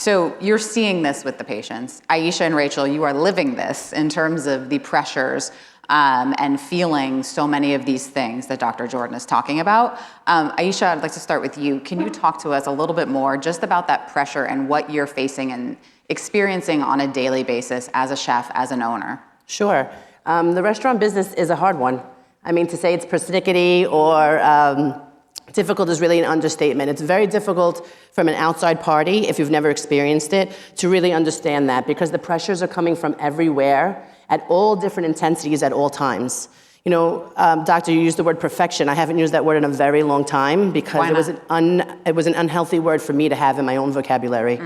So you're seeing this with the patients. Ayesha and Rachel, you are living this in terms of the pressures and feeling so many of these things that Dr. Jordan is talking about. Ayesha, I'd like to start with you. Can you talk to us a little bit more just about that pressure and what you're facing and experiencing on a daily basis as a chef, as an owner? Sure. The restaurant business is a hard one. I mean, to say it's persnickety or difficult is really an understatement. It's very difficult from an outside party, if you've never experienced it, to really understand that, because the pressures are coming from everywhere at all different intensities at all times. You know, doctor, you used the word perfection. I haven't used that word in a very long time because it was an unhealthy word for me to have in my own vocabulary.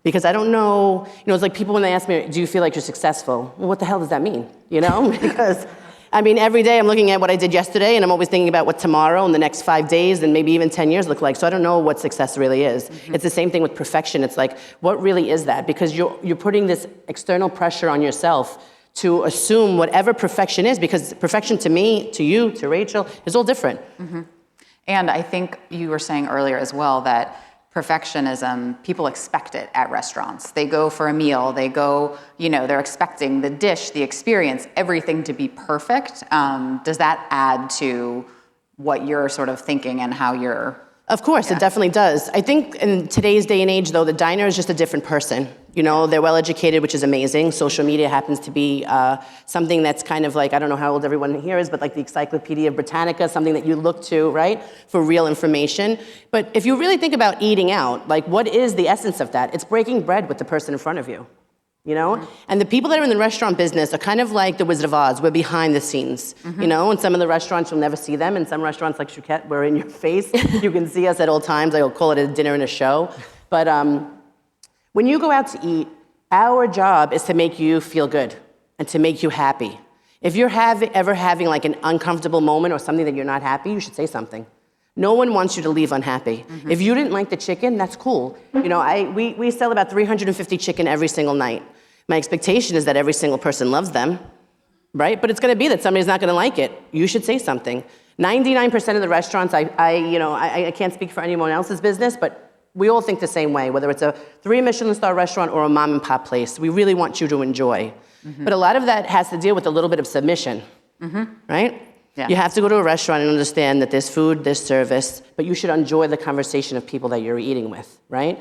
Because I don't know, you know, it's like people when they ask me, do you feel like you're successful? Well, what the hell does that mean? You know, because I mean, every day I'm looking at what I did yesterday, and I'm always thinking about what tomorrow and the next 5 days and maybe even 10 years look like. So I don't know what success really is. It's the same thing with perfection. It's like, what really is that? Because you're putting this external pressure on yourself to assume whatever perfection is, because perfection to me, to you, to Rachel, is all different. And I think you were saying earlier as well that perfectionism, people expect it at restaurants. They go for a meal, they go, you know, they're expecting the dish, the experience, everything to be perfect. Does that add to what you're sort of thinking and how you're... Of course, it definitely does. I think in today's day and age, though, the diner is just a different person. You know, they're well-educated, which is amazing. Social media happens to be something that's kind of like, I don't know how old everyone here is, but like the Encyclopedia Britannica, something that you look to, right, for real information. But if you really think about eating out, like what is the essence of that? It's breaking bread with the person in front of you. You know? And the people that are in the restaurant business are kind of like the Wizard of Oz. We're behind the scenes, you know? In some of the restaurants, you'll never see them. In some restaurants like Chouquette, we're in your face. You can see us at all times. I'll call it a dinner and a show. But when you go out to eat, our job is to make you feel good and to make you happy. If you're ever having like an uncomfortable moment or something that you're not happy, you should say something. No one wants you to leave unhappy. If you didn't like the chicken, that's cool. You know, we sell about 350 chicken every single night. My expectation is that every single person loves them, right? But it's gonna be that somebody's not gonna like it. You should say something. 99% of the restaurants, I can't speak for anyone else's business, but we all think the same way, whether it's a 3 Michelin star restaurant or a mom and pop place. We really want you to enjoy. But a lot of that has to deal with a little bit of submission, right? Yeah. You have to go to a restaurant and understand that there's food, there's service, but you should enjoy the conversation of people that you're eating with, right?